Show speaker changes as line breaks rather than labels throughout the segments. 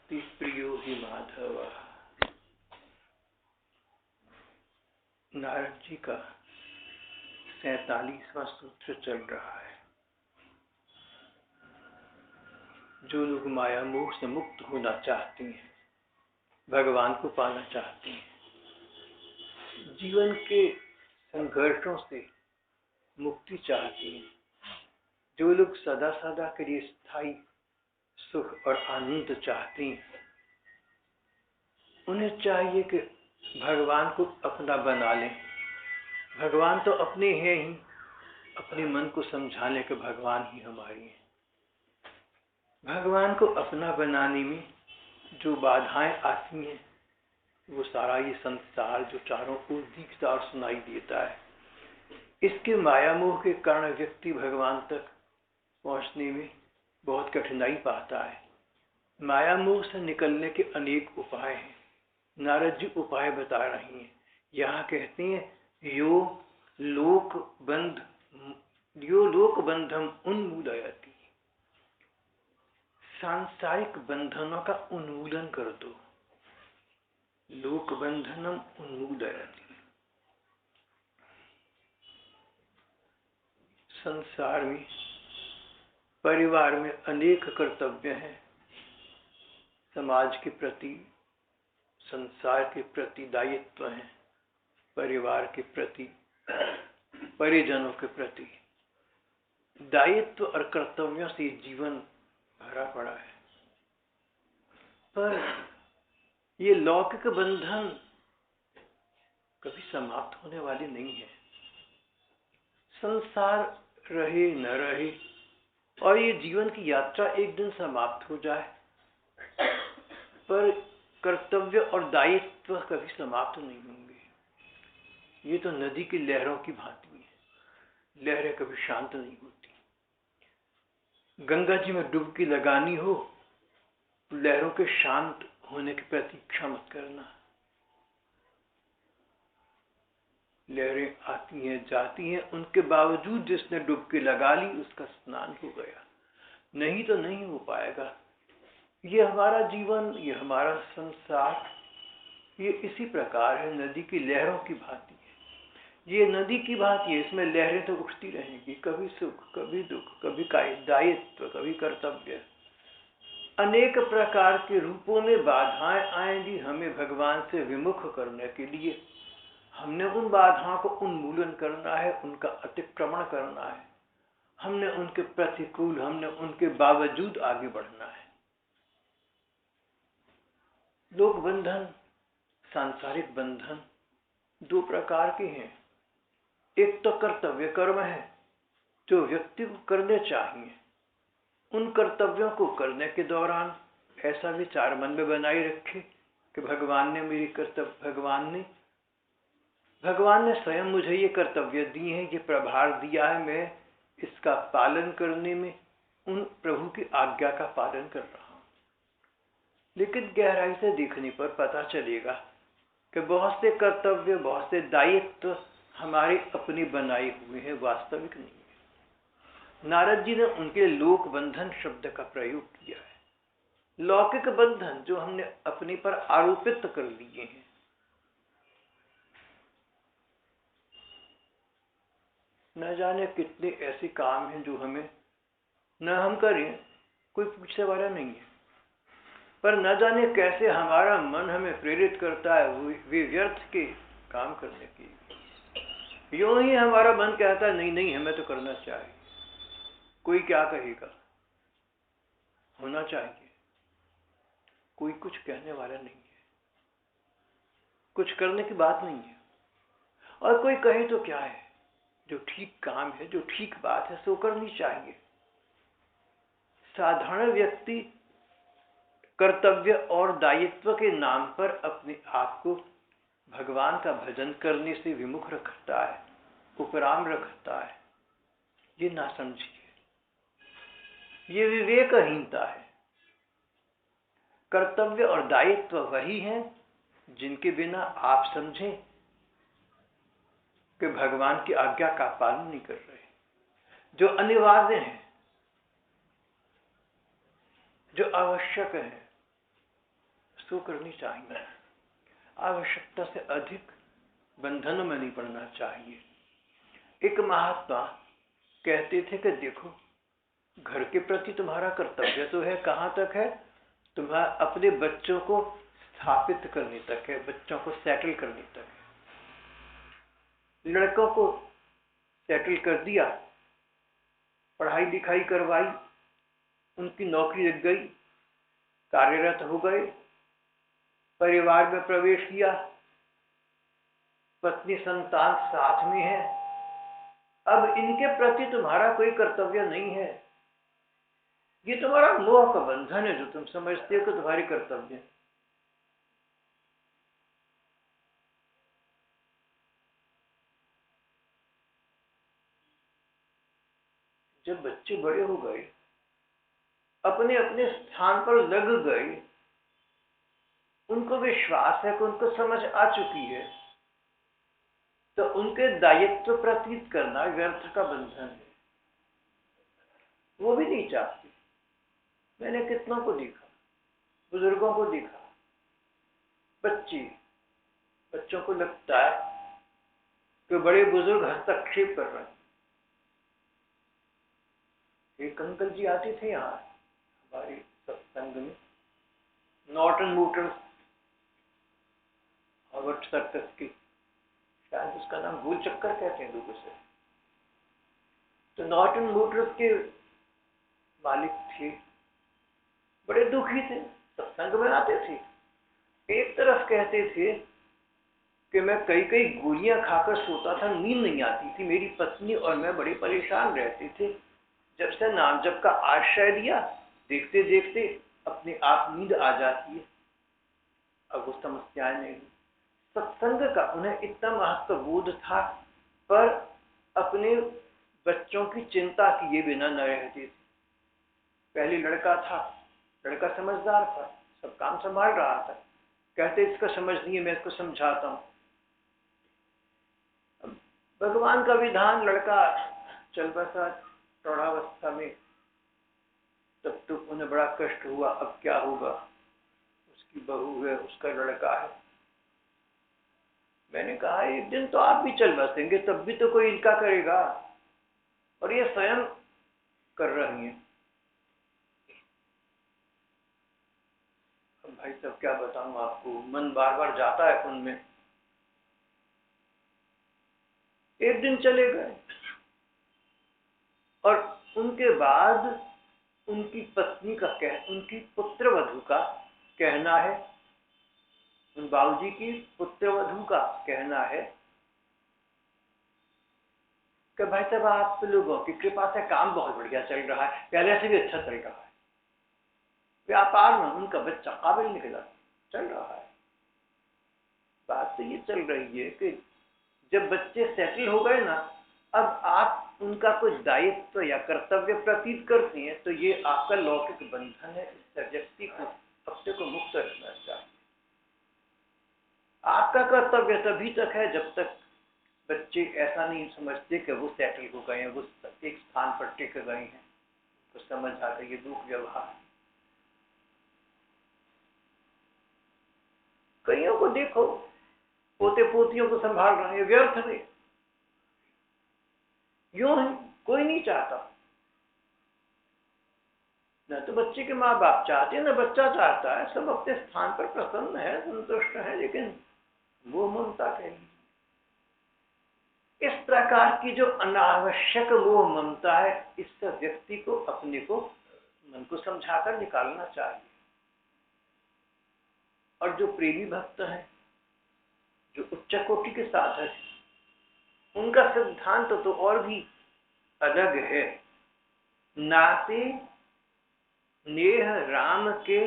भक्ति प्रियो ही माधव। नारद जी का 47वां सूत्र चल रहा है। जो लोग माया मोह से मुक्त होना चाहते हैं, भगवान को पाना चाहते हैं, जीवन के संघर्षों से मुक्ति चाहते हैं, जो लोग सदा सदा के लिए स्थायी सुख और आनंद चाहते हैं, उन्हें चाहिए कि भगवान को अपना बना लें। भगवान तो अपने हैं ही, अपने मन को समझाने के भगवान ही हमारी हैं। भगवान को अपना बनाने में जो बाधाएं आती हैं, वो सारा ये संसार जो चारों ओर दिखता और सुनाई देता है, इसके माया मोह के कारण व्यक्ति भगवान तक पहुंचने में बहुत कठिनाई पाता है। माया मोह से निकलने के अनेक उपाय हैं। नारद जी उपाय बता रही हैं। यहाँ कहते हैं यो लोक बंधम उन्मूलयति, सांसारिक बंधनों का उन्मूलन कर दो। लोक बंधनम उन्मूलयति। संसार में, परिवार में अनेक कर्तव्य हैं। समाज के प्रति, संसार के प्रति दायित्व हैं, परिवार के प्रति, परिजनों के प्रति। दायित्व और कर्तव्यों से जीवन भरा पड़ा है। पर ये लौकिक बंधन कभी समाप्त होने वाले नहीं है। संसार रहे न रहे और ये जीवन की यात्रा एक दिन समाप्त हो जाए, पर कर्तव्य और दायित्व कभी समाप्त नहीं होंगे। ये तो नदी की लहरों की भांति है। लहरें कभी शांत नहीं होती। गंगा जी में डुबकी लगानी हो, लहरों के शांत होने की प्रतीक्षा मत करना। लहरें आती हैं जाती हैं, उनके बावजूद जिसने डुबकी लगा ली उसका स्नान हो गया, नहीं तो नहीं हो पाएगा। ये हमारा जीवन, ये हमारा संसार, ये इसी प्रकार है, नदी की लहरों की भांति है। ये नदी की भांति है, इसमें लहरें तो उठती रहेंगी, कभी सुख, कभी दुख, कभी दायित्व, कभी कर्तव्य। अनेक प्रकार के रूपों में बाधाएं आएंगी हमें भगवान से विमुख करने के लिए। हमने उन बाधाओं को उन्मूलन करना है, उनका अतिक्रमण करना है। हमने उनके प्रतिकूल, हमने उनके बावजूद आगे बढ़ना है। लोक बंधन, सांसारिक बंधन दो प्रकार के हैं। एक तो कर्तव्य कर्म है जो व्यक्ति को करने चाहिए। उन कर्तव्यों को करने के दौरान ऐसा विचार मन में बनाए रखे कि भगवान ने स्वयं मुझे ये कर्तव्य दिए हैं, ये प्रभार दिया है, मैं इसका पालन करने में उन प्रभु की आज्ञा का पालन कर रहा हूं। लेकिन गहराई से देखने पर पता चलेगा कि बहुत से कर्तव्य, बहुत से दायित्व हमारे अपने बनाए हुए हैं, वास्तविक नहीं है। नारद जी ने उनके लोक बंधन शब्द का प्रयोग किया है। लौकिक बंधन जो हमने अपने पर आरोपित कर लिए हैं। न जाने कितने ऐसे काम हैं जो हमें न हम करें, कोई पूछने वाला नहीं है, पर न जाने कैसे हमारा मन हमें प्रेरित करता है वे व्यर्थ के काम करने की। यूं ही हमारा मन कहता है नहीं नहीं हमें तो करना चाहिए, कोई क्या कहेगा, होना चाहिए। कोई कुछ कहने वाला नहीं है, कुछ करने की बात नहीं है। और कोई कहे तो क्या है, जो ठीक काम है, जो ठीक बात है, सो करनी चाहिए। साधारण व्यक्ति कर्तव्य और दायित्व के नाम पर अपने आप को भगवान का भजन करने से विमुख रखता है, उपराम रखता है। ये ना समझिए, ये विवेकहीनता है। कर्तव्य और दायित्व वही हैं जिनके बिना आप समझें कि भगवान की आज्ञा का पालन नहीं कर रहे, जो अनिवार्य है, जो आवश्यक है। सो करनी चाहिए। आवश्यकता से अधिक बंधनों में नहीं पड़ना चाहिए। एक महात्मा कहते थे कि देखो, घर के प्रति तुम्हारा कर्तव्य तो है, कहाँ तक है? तुम्हारा अपने बच्चों को स्थापित करने तक है, बच्चों को सेटल करने तक है। लड़कों को सेटल कर दिया, पढ़ाई लिखाई करवाई, उनकी नौकरी लग गई, कार्यरत हो गए, परिवार में प्रवेश किया, पत्नी संतान साथ में है। अब इनके प्रति तुम्हारा कोई कर्तव्य नहीं है। ये तुम्हारा मोह का बंधन है जो तुम समझते हो कि तुम्हारी कर्तव्य है। जब बच्चे बड़े हो गए, अपने अपने स्थान पर लग गए, उनको विश्वास है कि उनको समझ आ चुकी है, तो उनके दायित्व प्रतीत करना व्यर्थ का बंधन है। वो भी नहीं चाहते। मैंने कितनों को देखा, बुजुर्गों को देखा, बच्चों को लगता है कि बड़े बुजुर्ग हस्तक्षेप कर रहे हैं। एक अंकल जी आते थे यहाँ हमारे सत्संग में, नॉर्टन मोटर्स हार्वर्ड सर्कस के, शायद उसका नाम गोल चक्कर कहते हैं लोगों से। तो नॉर्टन मोटर्स के मालिक थे, बड़े दुखी थे, सत्संग में आते थे। एक तरफ कहते थे कि मैं कई कई गोलियां खाकर सोता था, नींद नहीं आती थी, मेरी पत्नी और मैं बड़े परेशान रहते थे। जब से नाम जप का आश्रय लिया, देखते देखते अपने आप नींद आ जाती है। अब वो समस्याएं नहीं। सत्संग का उन्हें इतना महत्व बोध था, पर अपने बच्चों की चिंता किए बिना न रहते थे। पहले लड़का था, लड़का समझदार था, सब काम संभाल रहा था। कहते इसका समझ नहीं है, मैं इसको समझाता हूँ। भगवान का विधान, लड़का चल बसा प्रौढ़ावस्था में, तब तो उन्हें बड़ा कष्ट हुआ। अब क्या होगा? उसकी बहू है, उसका लड़का है। मैंने कहा एक दिन तो आप भी चल बसेंगे, तब भी तो कोई इनका करेगा, और ये स्वयं कर रही हैं। अब भाई साहब क्या बताऊं आपको, मन बार बार जाता है उनमें। एक दिन चले गए, और उनके बाद उनकी पत्नी का उनकी पुत्रवधू का कहना है, उन बाबूजी की पुत्रवधू का कहना है कि भाई साहब आप लोगों की कृपा से काम बहुत बढ़िया चल रहा है, पहले से भी अच्छा चल रहा है। व्यापार में उनका बच्चा काबिल निकला, चल रहा है। बात तो ये चल रही है कि जब बच्चे सेटल हो गए ना, अब आप उनका कुछ दायित्व या कर्तव्य प्रतीत करते हैं, तो ये आपका लौकिक बंधन है। इससे व्यक्ति को अपने को मुक्त रखना चाहिए। आपका कर्तव्य तभी तक है जब तक बच्चे ऐसा नहीं समझते कि वो सेटल हो गए हैं, वो एक स्थान पर टिक गए हैं, तो समझ आ गई ये दुख व्यवहार। कईयों को देखो, पोते पोतियों को संभाल रहे हैं व्यर्थ में, यूं है, कोई नहीं चाहता। न तो बच्चे के माँ बाप चाहते हैं, न बच्चा चाहता है। सब अपने स्थान पर प्रसन्न है, संतुष्ट है, लेकिन वो ममता कहेगी। इस प्रकार की जो अनावश्यक मोह ममता है, इससे व्यक्ति को अपने को मन को समझाकर निकालना चाहिए। और जो प्रेमी भक्त हैं, जो उच्च कोटि के साधक हैं, उनका सिद्धांत तो और भी अलग है। नाते नेह राम के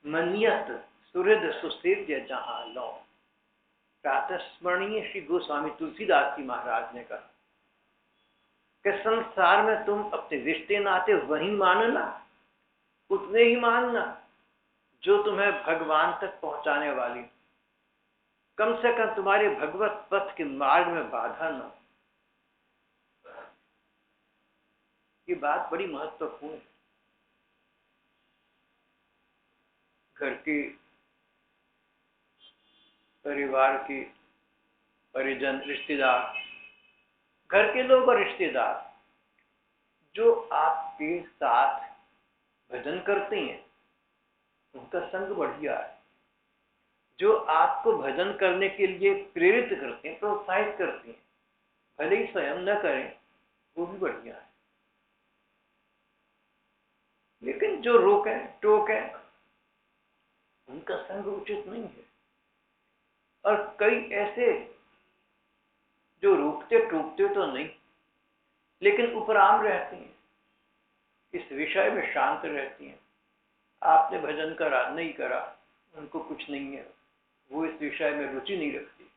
मनियत सुहृद सुसेव्य जहां लो। प्रातः स्मरणीय श्री गोस्वामी तुलसीदास जी महाराज ने कहा कि संसार में तुम अपने रिश्ते नाते वही मानना, उतने ही मानना जो तुम्हें भगवान तक पहुंचाने वाली, कम से कम तुम्हारे भगवत पथ के मार्ग में बाधा न। ये बात बड़ी महत्वपूर्ण है। घर के परिवार की परिजन, रिश्तेदार, घर के लोग और रिश्तेदार जो आपके साथ भजन करते हैं उनका संग बढ़िया है। जो आपको भजन करने के लिए प्रेरित करते हैं, प्रोत्साहित करते हैं, भले ही स्वयं न करें, वो भी बढ़िया है। लेकिन जो रोके टोके उनका संग उचित नहीं है। और कई ऐसे जो रोकते टोकते तो नहीं, लेकिन उपराम रहते हैं, इस विषय में शांत रहती हैं। आपने भजन करा नहीं करा, उनको कुछ नहीं है, वो इस विषय में रुचि नहीं रखती।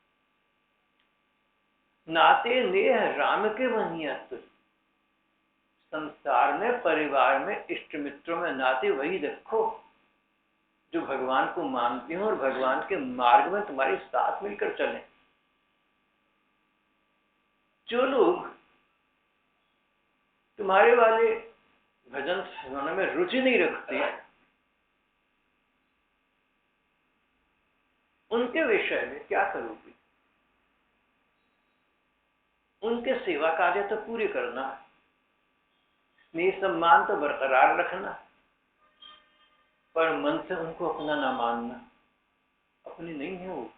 नाते नेह राम के बनियत, संसार में, परिवार में, इष्ट मित्रों में नाते वही रखो जो भगवान को मानते हो और भगवान के मार्ग में तुम्हारे साथ मिलकर चलें। जो लोग तुम्हारे वाले भजन सुनाने में रुचि नहीं रखते, उनके विषय में क्या करोगे? उनके सेवा कार्य तो पूरे करना, स्नेह सम्मान तो बरकरार रखना, पर मन से उनको अपना ना मानना। अपने नहीं है वो।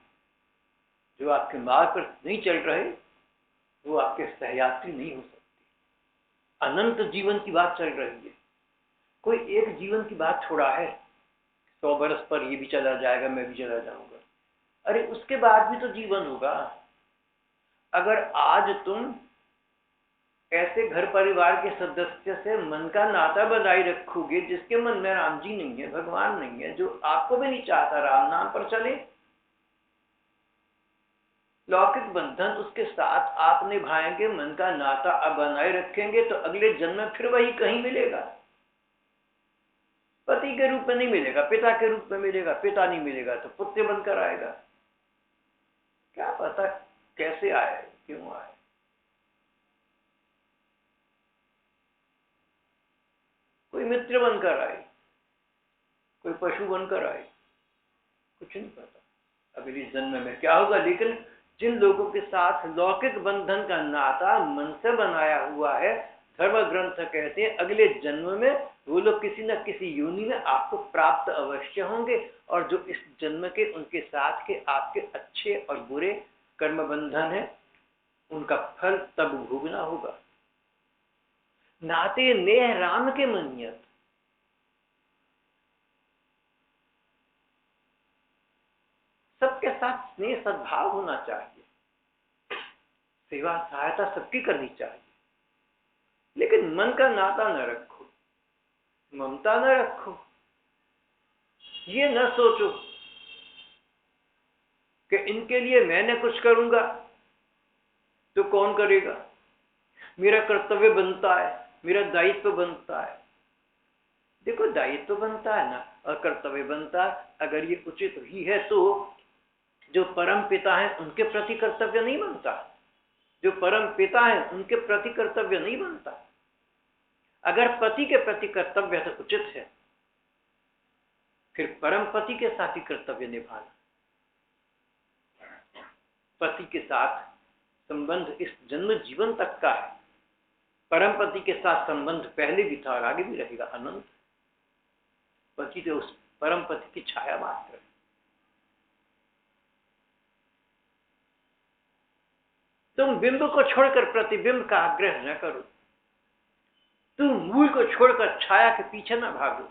जो आपके मार्ग पर नहीं चल रहे वो आपके सहयात्री नहीं हो सकते। अनंत जीवन की बात चल रही है, कोई एक जीवन की बात छोड़ा है। 100 वर्ष पर ये भी चला जाएगा, मैं भी चला जाऊंगा। अरे उसके बाद भी तो जीवन होगा। अगर आज तुम ऐसे घर परिवार के सदस्य से मन का नाता बनाए रखोगे जिसके मन में राम जी नहीं है, भगवान नहीं है, जो आपको भी नहीं चाहता राम नाम पर चले, लौकिक बंधन उसके साथ आप निभाएंगे, मन का नाता आप बनाए रखेंगे, तो अगले जन्म में फिर वही कहीं मिलेगा। पति के रूप में नहीं मिलेगा, पिता के रूप में मिलेगा। पिता नहीं मिलेगा तो पुत्र बनकर आएगा। क्या पता कैसे आए, क्यों आए। कोई मित्र बनकर आए, कोई पशु बनकर आए, कुछ नहीं पता अगले जन्म में क्या होगा। लेकिन जिन लोगों के साथ लौकिक बंधन का नाता मन से बनाया हुआ है, धर्म ग्रंथ कहते हैं अगले जन्म में वो लोग किसी न किसी योनि में आपको प्राप्त अवश्य होंगे। और जो इस जन्म के उनके साथ के आपके अच्छे और बुरे कर्म बंधन है, उनका फल तब भोगना होगा। नाते नेह राम के मनियत, सबके साथ स्नेह सद्भाव होना चाहिए, सेवा सहायता सबकी करनी चाहिए, लेकिन मन का नाता न रखो, ममता न रखो। ये न सोचो कि इनके लिए मैंने कुछ करूंगा तो कौन करेगा, मेरा कर्तव्य बनता है, मेरा दायित्व बनता है। देखो दायित्व बनता है ना और कर्तव्य बनता है, अगर ये उचित ही है तो जो परम पिता है उनके प्रति कर्तव्य नहीं बनता। जो परम पिता है उनके प्रति कर्तव्य नहीं बनता। अगर पति के प्रति कर्तव्य तो उचित है, फिर परम पति के साथ ही कर्तव्य निभाना। पति के साथ संबंध इस जन्म जीवन तक का है, परम पति के साथ संबंध पहले भी था और आगे भी रहेगा अनंत। पति तो उस परम पति की छाया मात्र है। तुम बिंब को छोड़कर प्रतिबिंब का आग्रह न करो, तुम मूल को छोड़कर छाया के पीछे न भागो।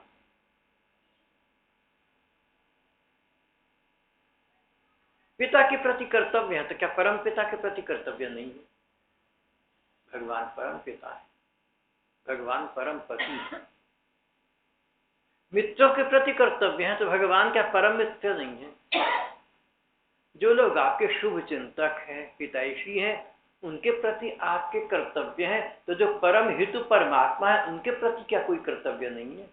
पिता के प्रति कर्तव्य है तो क्या परम पिता के प्रति कर्तव्य नहीं है? भगवान परम पिता है, भगवान परम पति है। मित्रों के प्रति कर्तव्य है तो भगवान क्या परम मित्र नहीं है? जो लोग आपके शुभ चिंतक हैं, हितैषी हैं, उनके प्रति आपके कर्तव्य हैं, तो जो परम हितु परमात्मा है उनके प्रति क्या कोई कर्तव्य नहीं है?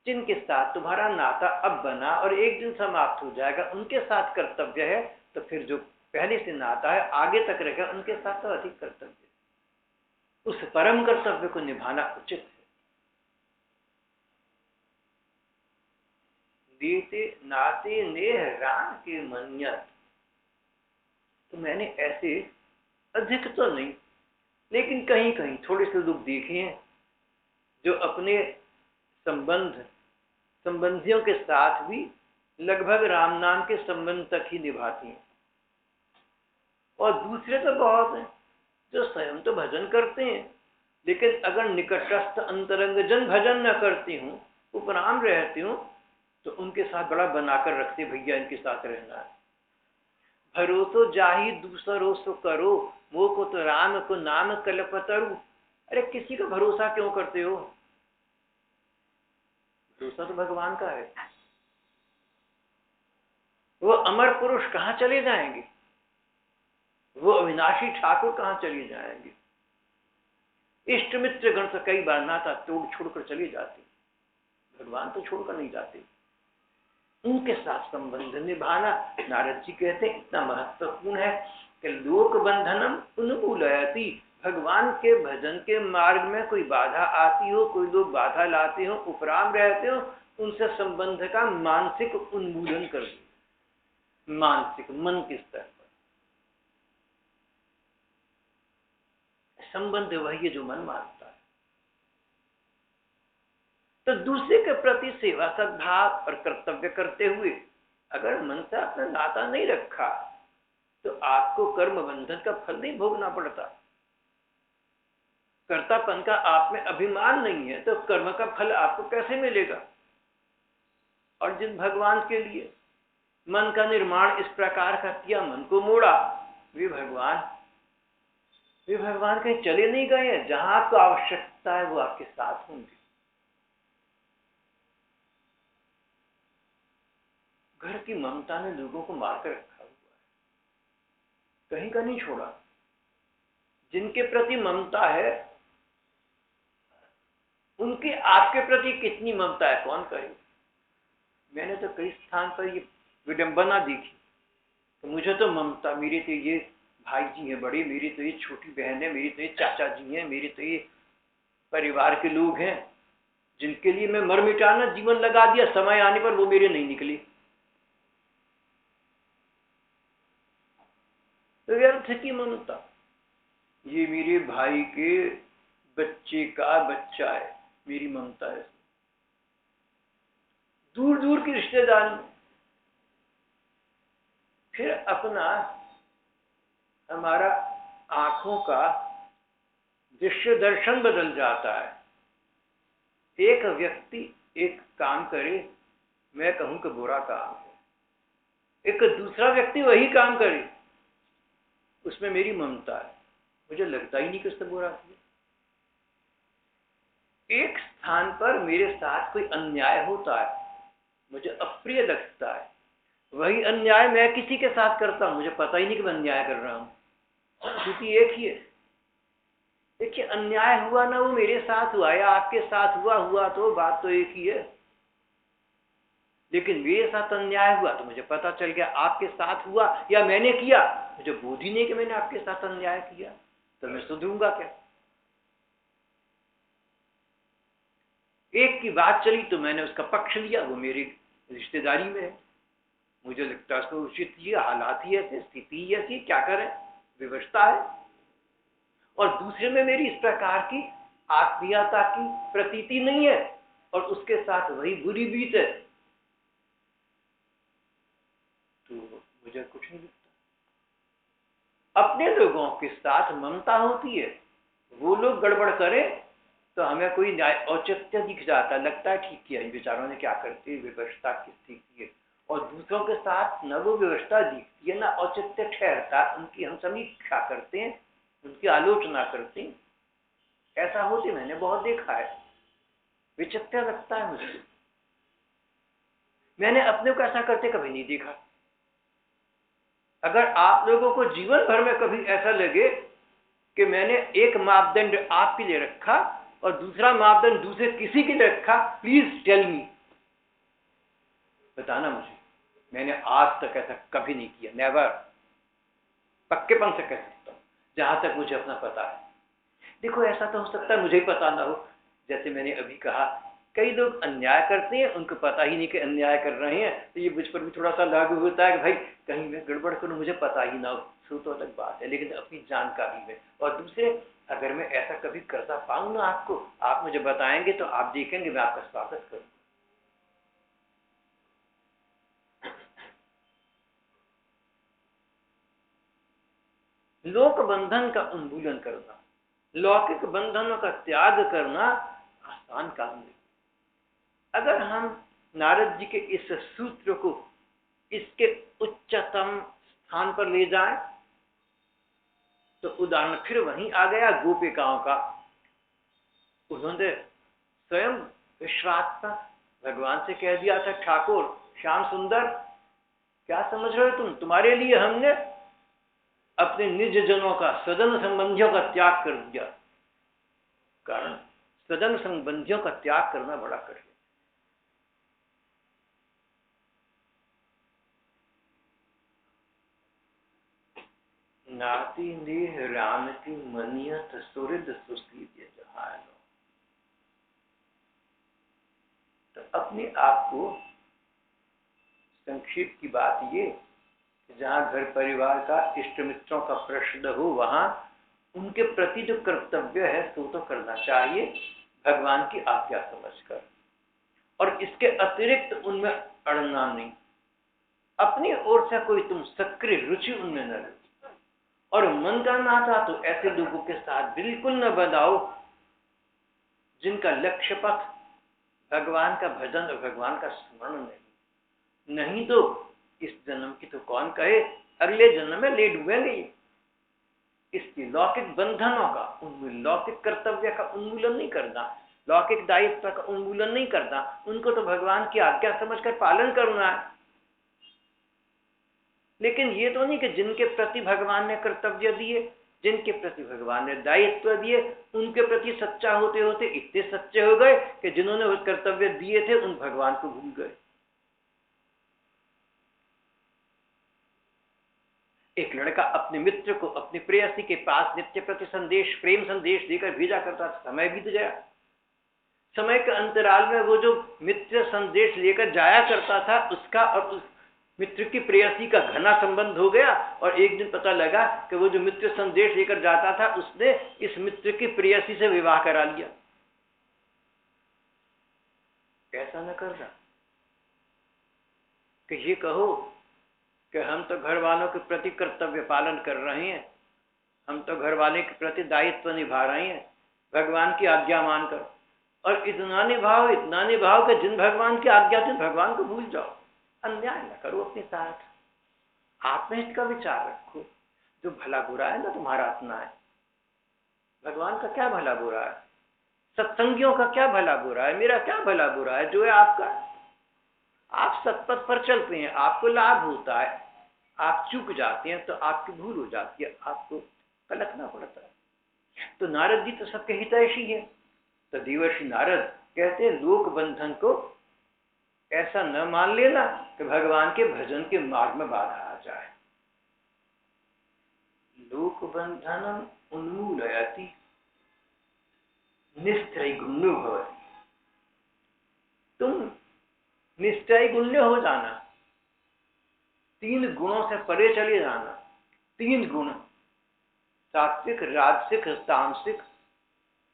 जिनके साथ तुम्हारा नाता अब बना और एक दिन समाप्त हो जाएगा, उनके साथ कर्तव्य है, तो फिर जो पहले से नाता है आगे तक रहेगा, उनके साथ तो अधिक कर्तव्य है। उस परम कर्तव्य को निभाना उचित है। देते नाते नेह राम के मन्यत। तो मैंने ऐसे अधिक तो नहीं, लेकिन कहीं कहीं थोड़े से लोग देखे हैं जो अपने संबंधियों के साथ भी लगभग राम नाम के संबंध तक ही निभाती हैं। और दूसरे तो बहुत हैं जो स्वयं तो भजन करते हैं, लेकिन अगर निकटस्थ अंतरंग जन भजन न करती हूँ, उपराम रहती हूँ, तो उनके साथ बड़ा बनाकर रखते, भैया इनके साथ रहना है। भरोसो जाहि दूसरो सो करो, वो को तो राम को नाम कलपतरु। अरे किसी का भरोसा क्यों करते हो? भरोसा तो भगवान का है। वो अमर पुरुष कहाँ चले जाएंगे? वो अविनाशी ठाकुर कहाँ चले जाएंगे? इष्ट मित्र गण से कई बार नाता तोड़ छोड़कर चले जाते, भगवान तो छोड़कर नहीं जाते। उनके साथ संबंध निभाना, नारद जी कहते हैं, इतना महत्वपूर्ण है कि लोक बंधनम उन्मूलयति। भगवान के भजन के मार्ग में कोई बाधा आती हो, कोई लोग बाधा लाते हो, उपराम रहते हो, उनसे संबंध का मानसिक उन्मूलन कर दो। मानसिक, मन के स्तर पर संबंध वही है जो मन मानता है। तो दूसरे के प्रति सेवा सद्भाव और कर्तव्य करते हुए अगर मन से अपना नाता नहीं रखा, तो आपको कर्म बंधन का फल नहीं भोगना पड़ता। कर्तापन का आप में अभिमान नहीं है, तो कर्म का फल आपको कैसे मिलेगा? और जिन भगवान के लिए मन का निर्माण इस प्रकार का किया, मन को मोड़ा, वे भगवान कहीं चले नहीं गए हैं। जहां आपको आवश्यकता है वो आपके साथ होंगे। घर की ममता ने लोगों को मारकर रखा हुआ है, कहीं का नहीं छोड़ा। जिनके प्रति ममता है उनकी आपके प्रति कितनी ममता है कौन कहे? मैंने तो कई स्थान पर ये विडंबना देखी। तो मुझे तो ममता, मेरे तो ये भाई जी हैं बड़े, मेरी तो ये छोटी बहन है, मेरी तो ये चाचा जी हैं, मेरे तो ये परिवार के लोग हैं जिनके लिए मैं मर मिटाना जीवन लगा दिया, समय आने पर वो मेरे नहीं निकले। तो व्यर्थ की ममता। ये मेरे भाई के बच्चे का बच्चा है, मेरी ममता है। दूर दूर की रिश्तेदारी, फिर अपना हमारा आंखों का दृश्य दर्शन बदल जाता है। एक व्यक्ति एक काम करे, मैं कहूं कि बुरा काम है, एक दूसरा व्यक्ति वही काम करे, उसमें मेरी ममता है, मुझे लगता ही नहीं कि उसने बुरा किया। एक स्थान पर मेरे साथ कोई अन्याय होता है, मुझे अप्रिय लगता है, वही अन्याय मैं किसी के साथ करता हूं, मुझे पता ही नहीं कि मैं अन्याय कर रहा हूं, क्योंकि एक ही है। देखिए, अन्याय हुआ ना वो मेरे साथ हुआ या आपके साथ हुआ तो बात तो एक ही है। लेकिन मेरे साथ अन्याय हुआ तो मुझे पता चल गया, आपके साथ हुआ या मैंने किया, मुझे बोध ही नहीं कि मैंने आपके साथ अन्याय किया, तो मैं सुधरूंगा क्या? एक की बात चली तो मैंने उसका पक्ष लिया, वो मेरी रिश्तेदारी में है, मुझे लगता है उसको उचित ही, हालात ही ऐसे, स्थिति ही ऐसी, क्या करें, विवशता है। और दूसरे में मेरी इस प्रकार की आत्मीयता की प्रतीति नहीं है और उसके साथ वही बुरी बीत है, तो मुझे कुछ नहीं लगता। अपने लोगों के साथ ममता होती है, वो लोग गड़बड़ करें तो हमें कोई न्याय औचित्य दिख जाता, लगता है ठीक किया, इन बेचारों ने क्या करती, व्यवस्था किस की है। और दूसरों के साथ न वो व्यवस्था दिखती है, न औचित्य ठहरता, उनकी हम समीक्षा करते हैं, उनकी आलोचना करते हैं। ऐसा होते मैंने बहुत देखा है, विचित्र लगता है मुझे। मैंने अपने को ऐसा करते कभी नहीं देखा। अगर आप लोगों को जीवन भर में कभी ऐसा लगे कि मैंने एक मापदंड आपके लिए रखा और दूसरा मापदंड दूसरे किसी के लिए रखा, प्लीज टेल मी, बताना मुझे। मैंने आज तक ऐसा कभी नहीं किया, नेवर, पक्केपन से कह सकता हूं, जहां तक मुझे अपना पता है। देखो, ऐसा तो हो सकता है मुझे ही पता ना हो, जैसे मैंने अभी कहा कई लोग अन्याय करते हैं, उनको पता ही नहीं कि अन्याय कर रहे हैं, तो ये मुझ पर भी थोड़ा सा लागू होता है कि भाई कहीं मैं गड़बड़ करूं, मुझे पता ही ना हो, सो तो अलग बात है, लेकिन अपनी जानकारी में। और दूसरे, अगर मैं ऐसा कभी करता पाऊं ना आपको, आप मुझे बताएंगे तो आप देखेंगे मैं आपका स्वागत करूं। लोक बंधन का उन्मूलन करना, लौकिक बंधनों का त्याग करना आसान काम नहीं। अगर हम नारद जी के इस सूत्र को इसके उच्चतम स्थान पर ले जाएं, तो उदाहरण फिर वहीं आ गया गोपिकाओं का। उन्होंने स्वयं विश्वास था, भगवान से कह दिया था, ठाकुर श्याम सुंदर क्या समझ रहे हो तुम, तुम्हारे लिए हमने अपने निज जनों का, सदन संबंधियों का त्याग कर दिया। कारण सदन संबंधियों का त्याग करना बड़ा कठिन। नाती नेह राम की मनियत सुहृद सुशील जहानो। तो अपने आप को संक्षेप की बात ये, जहां घर परिवार का, इष्ट मित्रों का प्रश्न हो, वहां उनके प्रति जो कर्तव्य है सो तो करना चाहिए भगवान की आज्ञा समझकर, और इसके अतिरिक्त उनमें अड़ना नहीं। अपनी ओर से कोई तुम सक्रिय रुचि उनमें न लो, और मन का नाता तो ऐसे लोगों के साथ बिल्कुल न बनाओ जिनका लक्ष्य पथ भगवान का भजन और भगवान का स्मरण नहीं। नहीं तो इस जन्म की तो कौन कहे, अगले जन्म में ले डूबेंगे। इसकी लौकिक बंधनों का उन्मूलन, लौकिक कर्तव्य का उन्मूलन नहीं करना, लौकिक दायित्व का उन्मूलन नहीं करना, उनको तो भगवान की आज्ञा समझकर पालन करना है। लेकिन ये तो नहीं कि जिनके प्रति भगवान ने कर्तव्य दिए, जिनके प्रति भगवान ने दायित्व दिए, उनके प्रति सच्चा होते होते इतने सच्चे हो गए कि जिन्होंने उस कर्तव्य दिए थे उन भगवान को भूल गए। एक लड़का अपने मित्र को अपनी प्रेयसी के पास नित्य प्रति संदेश, प्रेम संदेश देकर भेजा करता था। समय बीत गया, समय के अंतराल में वो जो मित्र संदेश लेकर जाया करता था, उसका और उस मित्र की प्रेयसी का घना संबंध हो गया। और एक दिन पता लगा कि वो जो मित्र संदेश लेकर जाता था, उसने इस मित्र की प्रेयसी से विवाह करा लिया। ऐसा न करना कि ये कहो कि हम तो घर वालों के प्रति कर्तव्य पालन कर रहे हैं, हम तो घर वाले के प्रति दायित्व निभा रहे हैं भगवान की आज्ञा मानकर, और इतना निभाओ कि जिन भगवान की आज्ञा थी भगवान को भूल जाओ। अन्याय न करो अपने साथ, आत्महित का विचार रखो। जो भला बुरा है ना तुम्हारा अपना है, भगवान का क्या भला बुरा है, सत्संगियों का क्या भला बुरा है, मेरा क्या भला बुरा है, जो है आपका। आप सतपथ पर चलते हैं, आपको लाभ होता है, आप चूक जाते हैं तो आपकी भूल हो जाती है, आपको कलकना पड़ता है। तो नारद जी तो सबके हितैषी है। तो देवर्षि नारद कहते हैं लोक बंधन को ऐसा न मान लेना कि भगवान के भजन के मार्ग में बाधा आ जाए। लोक बंधनम उन्मूलयति निस्त्रैगुण्यो भवति। तुम निस्त्रैगुण्य हो जाना, तीन गुणों से परे चले जाना। तीन गुण, सात्विक, राजसिक, तामसिक,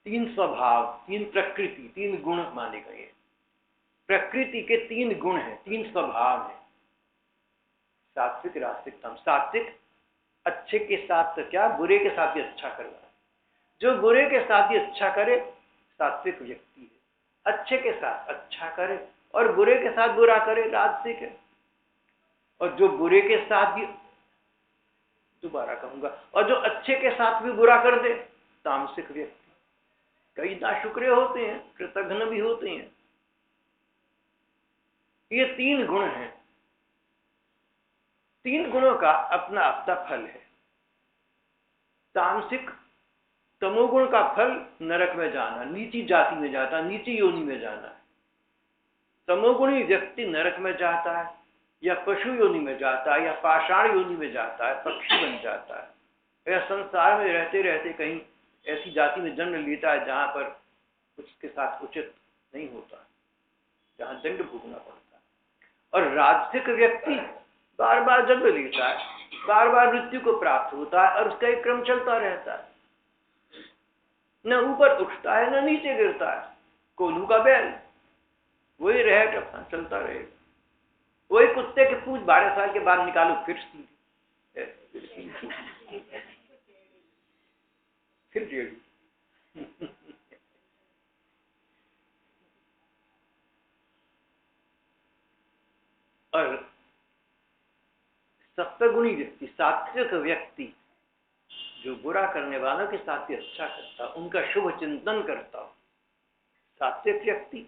तीन स्वभाव, तीन प्रकृति, तीन गुण माने गए। प्रकृति के तीन गुण हैं, तीन स्वभाव हैं, सात्विक, राजसिक, तामसिक। सात्विक अच्छे के साथ तो क्या, बुरे के साथ भी अच्छा करना। जो बुरे के साथ भी अच्छा करे सात्विक व्यक्ति है, अच्छे के साथ अच्छा करे और बुरे के साथ बुरा करे राजसिक है। और जो बुरे के साथ भी, दोबारा कहूंगा, और जो अच्छे के साथ भी बुरा कर दे तामसिक व्यक्ति। कई नाशुक्र होते हैं, कृतघ्न भी होते हैं। ये तीन गुण हैं, तीन गुणों का अपना अपना फल है। तामसिक तमोगुण का फल नरक में जाना, नीची जाति में जाता, नीची योनि में जाना। तमोगुणी व्यक्ति नरक में जाता है, या पशु योनि में जाता है, या पाषाण योनि में जाता है, पक्षी बन जाता है, या संसार में रहते रहते कहीं ऐसी जाति में जन्म लेता है जहां पर उसके साथ उचित नहीं होता। जहाँ दंड भोगना पड़ता है। और राजसिक व्यक्ति बार बार जन्म लेता है, बार बार मृत्यु को प्राप्त होता है और उसका एक क्रम चलता रहता है, न ऊपर उठता है न नीचे गिरता है। कोल्हू का बैल वही रहट अपना चलता रहेगा, वही कुत्ते के पूंछ 12 साल के बाद निकालो फिर सीधी, फिर टेढ़ी। और सप्तगुणी व्यक्ति, सात्विक व्यक्ति, जो बुरा करने वालों के साथ ही अच्छा करता, उनका शुभ चिंतन करता, सात्विक व्यक्ति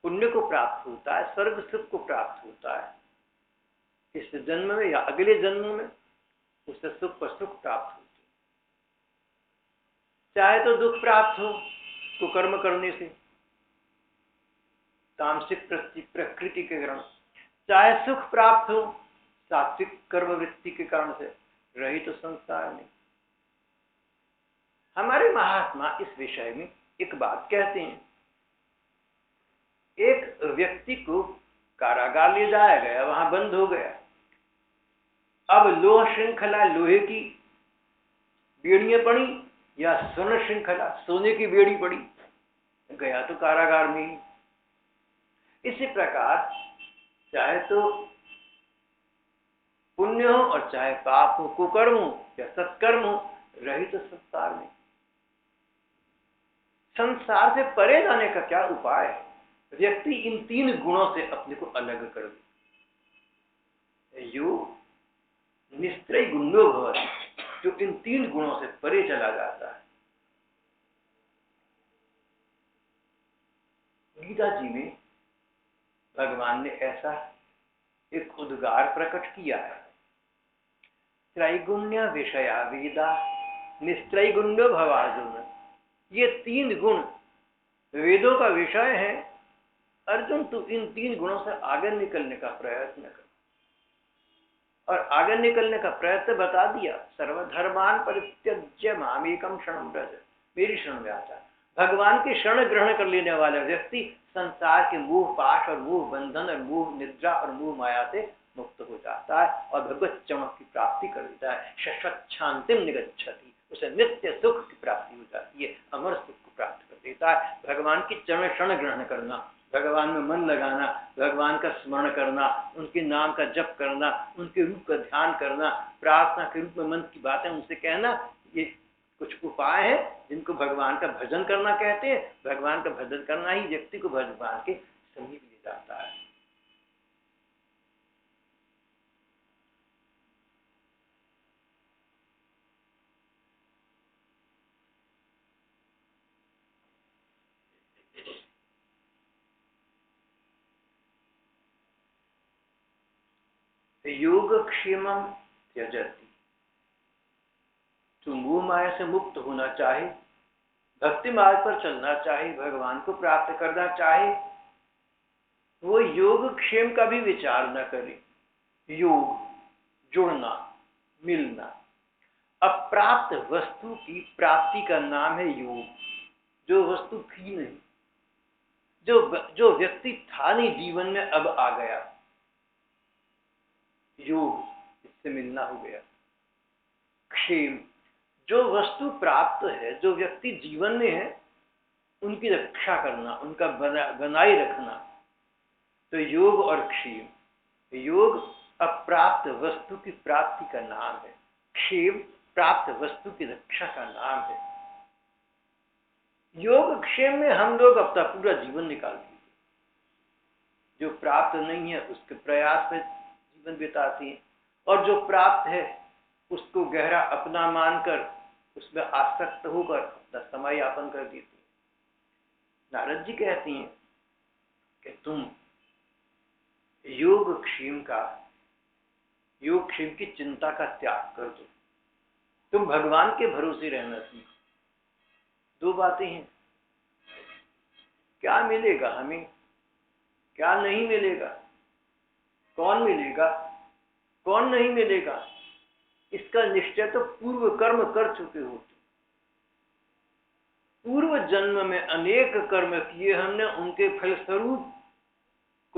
पुण्य को प्राप्त होता है, स्वर्ग सुख को प्राप्त होता है। इस जन्म में या अगले जन्म में उसे सुख पर सुख प्राप्त होती है। चाहे तो दुख प्राप्त हो कुकर्म करने से, तामसिक प्रकृति के कारण, चाहे सुख प्राप्त हो सात्विक कर्म वृत्ति के कारण से, रही तो संसार में। हमारे महात्मा इस विषय में एक बात कहते हैं। एक व्यक्ति को कारागार ले जाया गया, वहां बंद हो गया। अब लोह श्रृंखला लोहे की बेड़ियां पड़ी या स्वर्ण श्रृंखला सोने की बेड़ी पड़ी, गया तो कारागार में ही। इसी प्रकार चाहे तो पुण्य हो और चाहे पाप हो, कुकर्म हो या सत्कर्म हो, रही तो संसार में। संसार से परे जाने का क्या उपाय है? व्यक्ति इन 3 गुणों से अपने को अलग कर दे। यो निस्त्रय गुण्यो भवति, जो इन 3 गुणों से परे चला जाता है। गीता जी में भगवान ने ऐसा एक उद्गार प्रकट किया है, त्रैगुण्य विषया वेदा निस्त्रैगुण्यो भवार्जुन। ये 3 गुण वेदों का विषय है। अर्जुन, तू इन 3 गुणों से आगे निकलने का प्रयत्न कर। और आगे निकलने का प्रयत्न बता दिया, सर्वधर्मान परित्यज्य मामेकम शरणं व्रज, मेरी शरण में आता है। भगवान की शरण ग्रहण कर लेने वाला व्यक्ति संसार के मोह पाश और मोह बंधन और मोह निद्रा और मोह माया से मुक्त हो जाता है और भगवत चमक की प्राप्ति कर लेता है। शाश्वत शांतिम निगच्छति, उसे नित्य सुख की प्राप्ति हो जाती है, अमर सुख को प्राप्त कर देता है। भगवान की चरण शरण ग्रहण करना, भगवान में मन लगाना, भगवान का स्मरण करना, उनके नाम का जप करना, उनके रूप का ध्यान करना, प्रार्थना के रूप में मन की बातें उनसे कहना, ये कुछ उपाय है जिनको भगवान का भजन करना कहते हैं। भगवान का भजन करना ही व्यक्ति को भगवान के समीप ले जाता है। योगक्षेमं त्यजति, जो मोह माया से मुक्त होना चाहे, भक्ति मार्ग पर चलना चाहे, भगवान को प्राप्त करना चाहे, वो योगक्षेम का भी विचार न करे। योग जुड़ना, मिलना, अप्राप्त वस्तु की प्राप्ति का नाम है योग। जो वस्तु थी नहीं, जो व्यक्ति था नहीं, जीवन में अब आ गया, योग, इससे मिलना हो गया। क्षेम, जो वस्तु प्राप्त है, जो व्यक्ति जीवन में है, उनकी रक्षा करना, उनका बनाए रखना, तो योग और क्षेम। योग अप्राप्त वस्तु की प्राप्ति का नाम है, क्षेम प्राप्त वस्तु की रक्षा का नाम है। योग क्षेम में हम लोग अपना पूरा जीवन निकाल देते, जो प्राप्त नहीं है उसके प्रयास में जीवन बिताते हैं, और जो प्राप्त है उसको गहरा अपना मानकर उसमें आसक्त होकर अपना समय यापन कर देते हैं। नारद जी कहती हैं कि तुम योग क्षेम की चिंता का त्याग कर दो, तुम भगवान के भरोसे रहना सीखो। 2 बातें हैं, क्या मिलेगा हमें, क्या नहीं मिलेगा, कौन मिलेगा, कौन नहीं मिलेगा, इसका निश्चय तो पूर्व कर्म कर चुके हो। पूर्व जन्म में अनेक कर्म किए हमने, उनके फलस्वरूप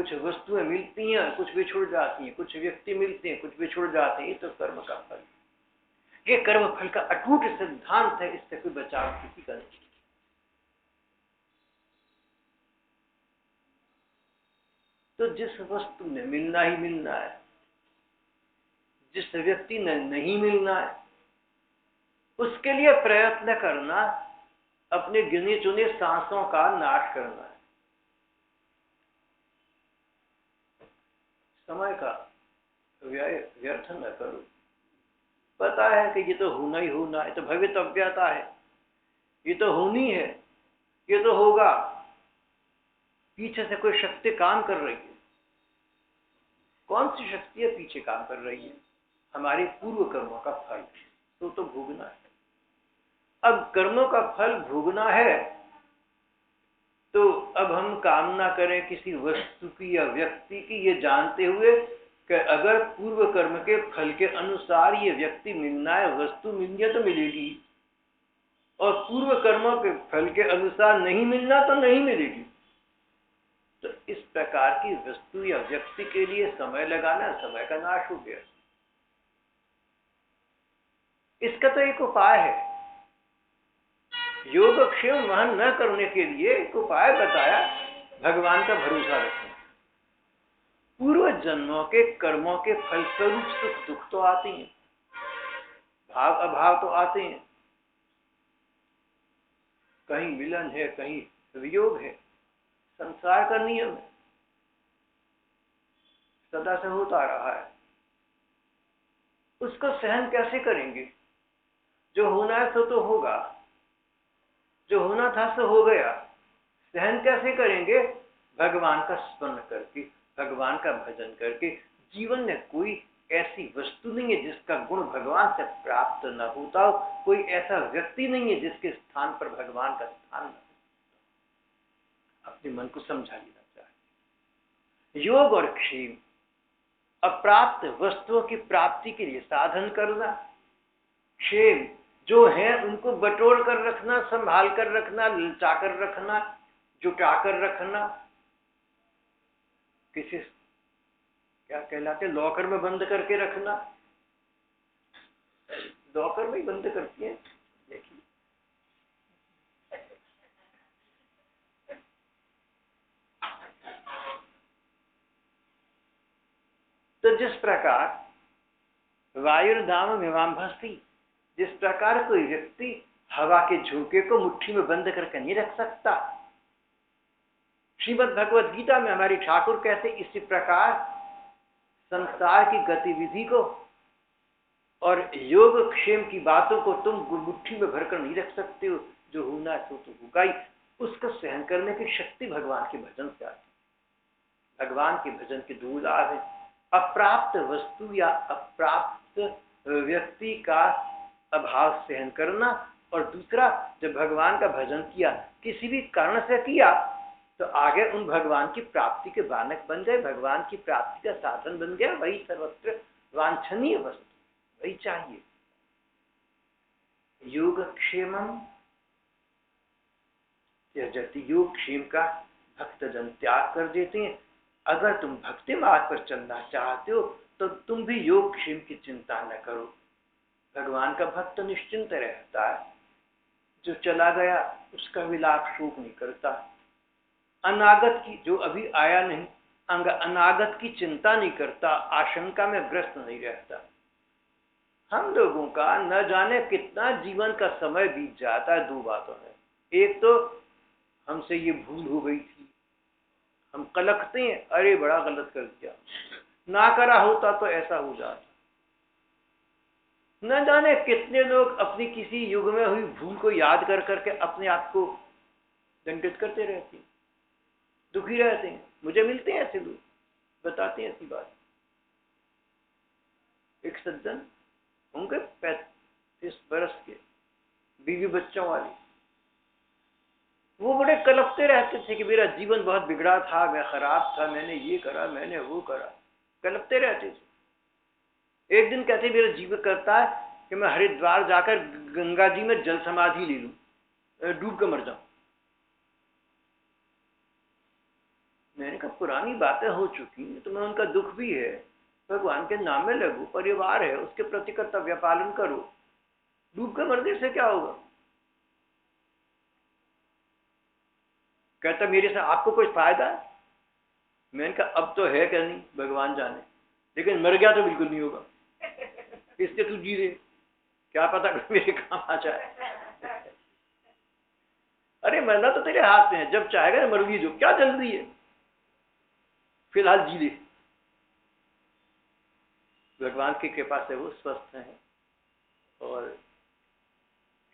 कुछ वस्तुएं मिलती हैं, कुछ बिछुड़ जाती हैं, कुछ व्यक्ति मिलते हैं, कुछ बिछुड़ जाते हैं। ये तो कर्म का फल, ये कर्म फल का अटूट सिद्धांत है, इससे कोई बचाव किसी का नहीं। तो जिस वस्तु ने मिलना ही मिलना है, जिस व्यक्ति ने नहीं मिलना है, उसके लिए प्रयत्न करना अपने गिने चुने सांसों का नाश करना है। समय का व्यय व्यर्थ न करो। पता है कि ये तो होना ही होना है, तो भवितव्यता है, ये तो होनी है, ये तो होगा। पीछे से कोई शक्ति काम कर रही है। कौन सी शक्ति है पीछे काम कर रही है? हमारे पूर्व कर्मों का फल तो भोगना है। अब कर्मों का फल भोगना है, तो अब हम कामना करें किसी वस्तु की या व्यक्ति की, ये जानते हुए कि अगर पूर्व कर्म के फल के अनुसार ये व्यक्ति मिलना है, वस्तु मिलनी है तो मिलेगी, और पूर्व कर्मों के फल के अनुसार नहीं मिलना तो नहीं मिलेगी। तो इस प्रकार की वस्तु या व्यक्ति के लिए समय लगाना समय का नाश हो गया। इसका तो एक उपाय है। योगक्षेम वहन न करने के लिए एक उपाय बताया, भगवान का भरोसा रखना। पूर्व जन्मों के कर्मों के फलस्वरूप सुख दुख तो आते हैं, भाव अभाव तो आते हैं, कहीं मिलन है, कहीं वियोग है। संसार का नियम है, सदा से होता रहा है। उसको सहन कैसे करेंगे? जो होना है सो तो होगा, जो होना था सो हो गया। सहन कैसे करेंगे? भगवान का स्मरण करके, भगवान का भजन करके। जीवन में कोई ऐसी वस्तु नहीं है जिसका गुण भगवान से प्राप्त न होता हो, कोई ऐसा व्यक्ति नहीं है जिसके स्थान पर भगवान का स्थान न हो। अपने मन को समझा लेना चाहिए। योग और क्षेम, अप्राप्त वस्तुओं की प्राप्ति के लिए साधन करना, क्षेम जो है उनको बटोर कर रखना, संभाल कर रखना, ललचा कर रखना, जुटा कर रखना, किसी क्या कहलाते लॉकर में बंद करके रखना। लॉकर में ही बंद करती है, देखिए। तो जिस प्रकार वायुर्धाम मिवाम्भस्ति, जिस प्रकार कोई व्यक्ति हवा के झोंके को मुट्ठी में बंद करके नहीं रख सकता, श्रीमद् भगवद गीता में हमारी ठाकुर कहते, इसी प्रकार संसार की गतिविधि को और योग क्षेम की बातों को तुम मुट्ठी में भरकर नहीं रख सकते हो। जो होना है तो होगा ही। उसको सहन करने की शक्ति भगवान के भजन से आती। भगवान के भजन के दो लाभ है, अप्राप्त वस्तु या अप्राप्त व्यक्ति का अभाव सहन करना, और दूसरा जब भगवान का भजन किया, किसी भी कारण से किया, तो आगे उन भगवान की प्राप्ति के बानक बन गए, भगवान की प्राप्ति का साधन बन गया। वही सर्वत्र वांछनीय वस्तु, वही चाहिए। योगक्षेमम त्यजति, योग क्षेम का भक्तजन त्याग कर देते हैं। अगर तुम भक्ति मार्ग पर चलना चाहते हो तो तुम भी योग क्षेम की चिंता न करो। भगवान का भक्त निश्चिंत रहता है, जो चला गया उसका विलाप शोक नहीं करता। अनागत की, जो अभी आया नहीं, अनागत की चिंता नहीं करता, आशंका में ग्रस्त नहीं रहता। हम लोगों का न जाने कितना जीवन का समय बीत जाता है दो बातों में। एक तो हमसे ये भूल हो गई थी, हम कलकते हैं, अरे बड़ा गलत कर दिया, ना करा होता तो ऐसा हो जाता। न जाने कितने लोग अपनी किसी युग में हुई भूल को याद कर करके अपने आप को दंडित करते रहते हैं, दुखी रहते हैं। मुझे मिलते हैं ऐसे लोग, बताते हैं ऐसी बात। एक सज्जन होंगे 35 बरस के, बीवी बच्चों वाली, वो बड़े कलपते रहते थे कि मेरा जीवन बहुत बिगड़ा था, मैं खराब था, मैंने ये करा, मैंने वो करा, कलपते रहते थे। एक दिन कहते मेरा जीवन करता है कि मैं हरिद्वार जाकर गंगा जी में जल समाधि ले लूं, डूब कर मर जाऊं। मैंने कहा पुरानी बातें हो चुकी, तुम्हें उनका दुख भी है, भगवान के नाम में लगो, परिवार है, उसके प्रति कर्तव्य पालन करो, डूब के मरने से क्या होगा। कहता मेरे से आपको कुछ फायदा है। मैंने कहा अब तो है क्या नहीं भगवान जाने, लेकिन मर गया तो बिल्कुल नहीं होगा, इसलिए तू जी ले, क्या पता मेरे काम आ जाए। अरे मरना तो तेरे हाथ में है, जब चाहेगा ना मरूंगी, जो क्या जल्दी है, फिलहाल जी ले। भगवान की कृपा से वो स्वस्थ हैं और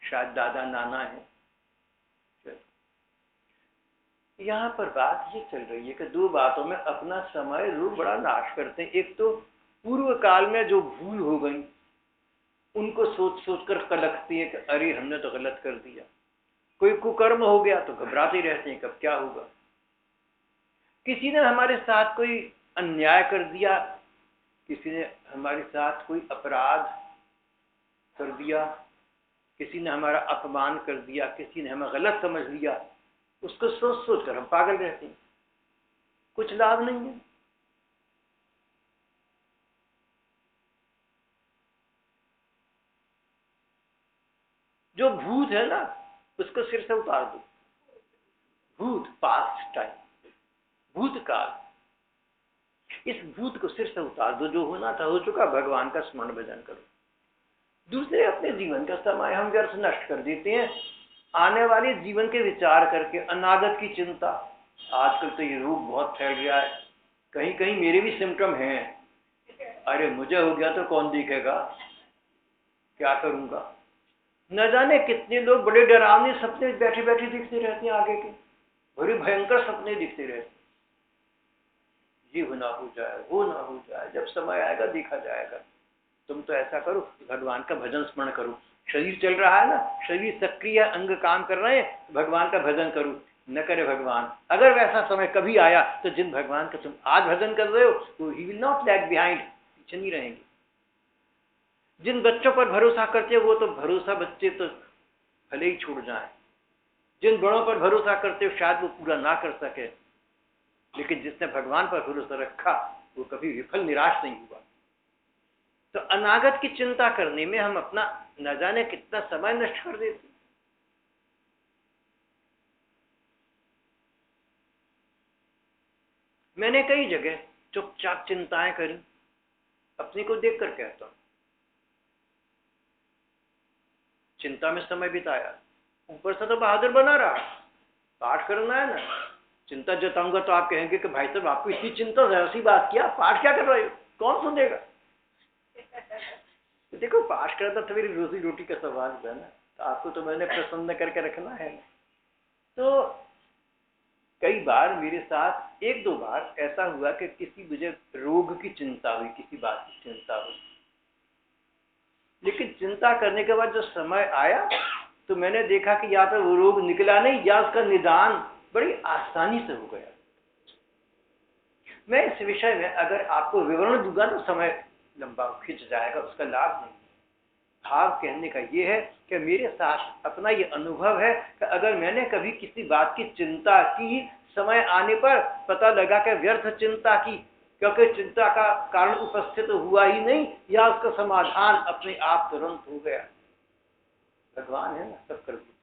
शायद दादा नाना है। यहाँ पर बात ये चल रही है कि दो बातों में अपना समय लोग बड़ा नाश करते हैं। एक तो पूर्व काल में जो भूल हो गई उनको सोच सोच कर कलकती है कि अरे हमने तो गलत कर दिया। कोई कुकर्म हो गया तो घबराते रहते हैं कब क्या होगा। किसी ने हमारे साथ कोई अन्याय कर दिया, किसी ने हमारे साथ कोई अपराध कर दिया, किसी ने हमारा अपमान कर दिया, किसी ने हमें गलत समझ लिया, उसको सोच सोच कर हम पागल रहते हैं, कुछ लाभ नहीं है। जो भूत है ना उसको सिर से उतार दो। भूत पास्ट टाइम, भूतकाल, इस भूत को सिर से उतार दो। जो होना था हो चुका, भगवान का स्मरण भजन करो। दूसरे अपने जीवन का समय हम व्यर्थ नष्ट कर देते हैं आने वाले जीवन के विचार करके, अनागत की चिंता। आजकल तो ये रोग बहुत फैल गया है, कहीं कहीं मेरे भी सिम्टम हैं। अरे मुझे हो गया तो कौन देखेगा, क्या करूंगा। न जाने कितने लोग बड़े डरावने सपने बैठे बैठे दिखते रहते हैं, आगे के बड़े भयंकर सपने दिखते रहते हैं। ये ना हो जाए, वो ना हो जाए, जब समय आएगा देखा जाएगा। तुम तो ऐसा करो, भगवान का भजन स्मरण करो। शरीर चल रहा है ना, शरीर सक्रिय, अंग काम कर रहे हैं, भगवान का भजन करो। न करे भगवान, अगर वैसा समय कभी आया तो जिन भगवान का तुम आज भजन कर रहे हो तो he will not lag behind, पीछे नहीं रहेंगे। जिन बच्चों पर भरोसा करते हो वो तो भरोसा बच्चे तो भले ही छोड़ जाएं। जिन बड़ों पर भरोसा करते हो शायद वो पूरा ना कर सके, लेकिन जिसने भगवान पर भरोसा रखा वो कभी विफल निराश नहीं हुआ। तो अनागत की चिंता करने में हम अपना न जाने कितना समय नष्ट कर देते। मैंने कई जगह चुपचाप चिंताएं करी, अपने को देखकर कहता हूं, चिंता में समय बिताया, ऊपर से तो बहादुर बना रहा, पाठ करना है ना। चिंता जताऊंगा तो आप कहेंगे कि भाई साहब आपको इतनी चिंता, जरा सी बात किया, पाठ क्या कर रहे हो, कौन सुनेगा। तो देखो पाठ करना तो मेरी रोजी रोटी का सवाल है ना, तो आपको तो मैंने प्रसन्न करके रखना है। तो कई बार मेरे साथ एक दो बार ऐसा हुआ कि किसी मुझे रोग की चिंता हुई, किसी बात की चिंता हुई, लेकिन चिंता करने के बाद जो समय आया तो मैंने देखा कि या तो वो रोग निकला नहीं या उसका निदान बड़ी आसानी से हो गया। मैं इस विषय में अगर आपको विवरण दूंगा तो समय लंबा खिंच जाएगा, उसका लाभ नहीं। भाव कहने का ये है कि मेरे साथ अपना ये अनुभव है कि अगर मैंने कभी किसी बात की चिंता की, समय आने पर पता लगा कि व्यर्थ चिंता की, क्योंकि चिंता का कारण उपस्थित हुआ ही नहीं या उसका समाधान अपने आप तुरंत हो गया। भगवान है ना, सब कर देते।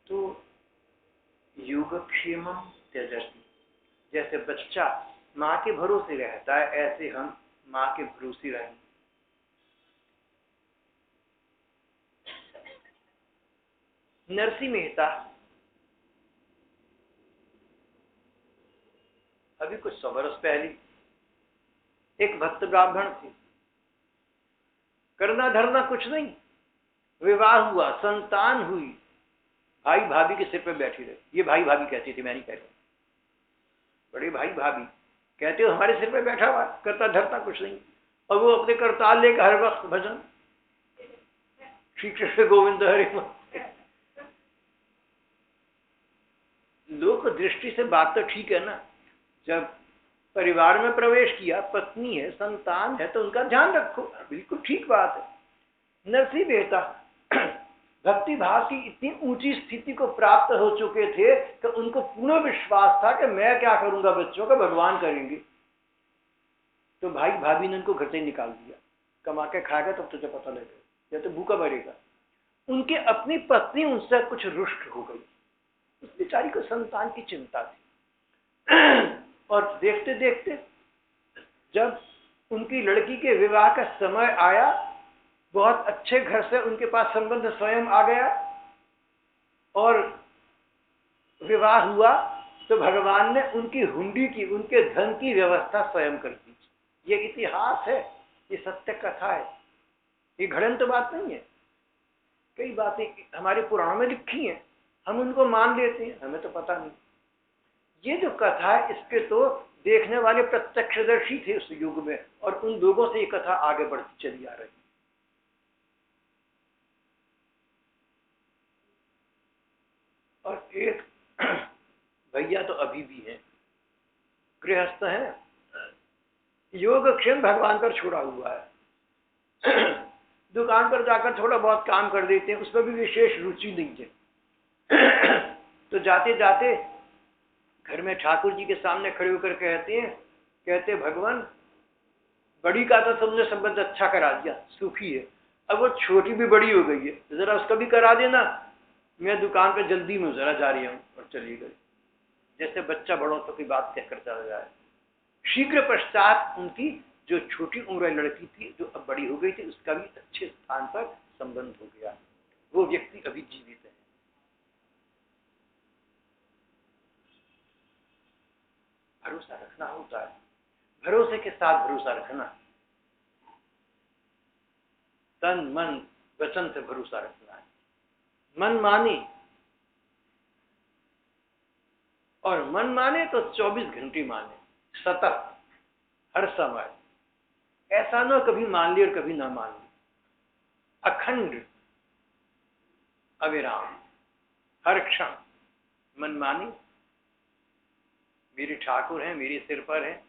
तो योगक्षेमम त्यजति, जैसे बच्चा माँ के भरोसे रहता है ऐसे हम माँ के भरोसे रहेंगे। नरसी मेहता अभी कुछ 100 वर्ष पहले एक भक्त ब्राह्मण थे, करना धरना कुछ नहीं, विवाह हुआ, संतान हुई, भाई भाभी के सिर पे बैठी रहे। ये भाई भाभी कहती थी, मैं नहीं कहता, बड़े भाई भाभी कहते हो हमारे सिर पे बैठा हुआ, करता धरता कुछ नहीं, और वो अपने करताल लेकर हर वक्त भजन, श्री कृष्ण गोविंद हरे। लोक दृष्टि से बात तो ठीक है ना, जब परिवार में प्रवेश किया, पत्नी है, संतान है, तो उनका ध्यान रखो, बिल्कुल ठीक बात है। नरसी मेहता भक्ति भाव की इतनी ऊंची स्थिति को प्राप्त हो चुके थे कि उनको पूर्ण विश्वास था कि मैं क्या करूंगा बच्चों का, भगवान करेंगे। तो भाई भाभी ने उनको घर से ही निकाल दिया, कमा के खाएगा तब तुझे पता लगेगा, या तो भूखा मरेगा। उनकी अपनी पत्नी उनसे कुछ रुष्ट हो गई, उस बेचारी को संतान की चिंता थी। और देखते देखते जब उनकी लड़की के विवाह का समय आया, बहुत अच्छे घर से उनके पास संबंध स्वयं आ गया और विवाह हुआ, तो भगवान ने उनकी हुंडी की, उनके धन की व्यवस्था स्वयं कर दी। ये इतिहास है, ये सत्य कथा है, ये घड़ंत बात नहीं है। कई बातें हमारे पुराणों में लिखी हैं, हम उनको मान लेते हैं, हमें तो पता नहीं। ये जो कथा है, इसके तो देखने वाले प्रत्यक्षदर्शी थे उस युग में, और उन लोगों से ये कथा आगे बढ़ती चली आ रही। और एक भैया तो अभी भी हैं, गृहस्थ हैं, योगक्षेम भगवान पर छोड़ा हुआ है। दुकान पर जाकर थोड़ा बहुत काम कर देते हैं, उसमें भी विशेष रुचि नहीं है। तो जाते जाते घर में ठाकुर जी के सामने खड़े होकर कहते भगवान, बड़ी का तो तुमने संबंध अच्छा करा दिया, सुखी है, अब वो छोटी भी बड़ी हो गई है, जरा उसका भी करा देना, मैं दुकान पे जल्दी में जरा जा रही हूँ, और चली गई। जैसे बच्चा बड़ों तो की बात कहकर चला जाए। शीघ्र पश्चात उनकी जो छोटी उम्र लड़की थी, जो अब बड़ी हो गई थी, उसका भी अच्छे स्थान पर संबंध हो गया। वो व्यक्ति अभी जीवित है। भरोसा रखना होता है, भरोसे के साथ भरोसा रखना, तन मन वचन से भरोसा रखना है। मन मानी, और मन माने तो 24 घंटे माने, सतत, हर समय। ऐसा ना कभी मान ली और कभी ना मान ली, अखंड अविराम, हर क्षण मन मानी। मेरे ठाकुर हैं, मेरे सिर पर है,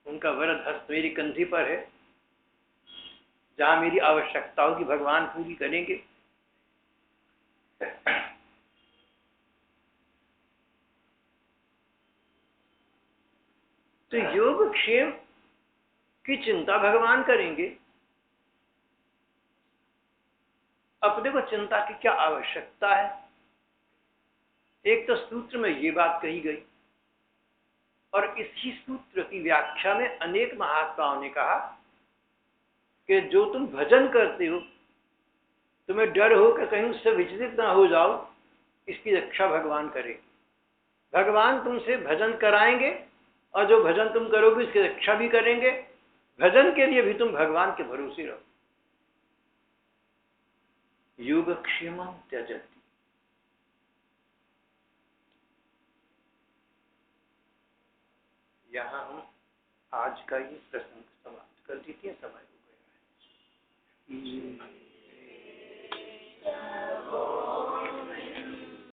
उनका वरद हस्त मेरी कंधी पर है, जहां मेरी आवश्यकताओं की भगवान पूरी करेंगे। तो योगक्षेम की चिंता भगवान करेंगे। अपने को चिंता की क्या आवश्यकता है? एक तो सूत्र में ये बात कही गई, और इसी सूत्र की व्याख्या में अनेक महात्माओं ने कहा कि जो तुम भजन करते हो, तुम्हें डर हो कि कहीं उससे विचलित ना हो जाओ, इसकी रक्षा भगवान करेंगे। भगवान तुमसे भजन कराएंगे, और जो भजन तुम करोगे इसकी रक्षा भी करेंगे। भजन के लिए भी तुम भगवान के भरोसे रहो। योगक्षेमं त्यजति। यहाँ हम आज का ये प्रसंग समाप्त कर देते हैं, समय हो गया है।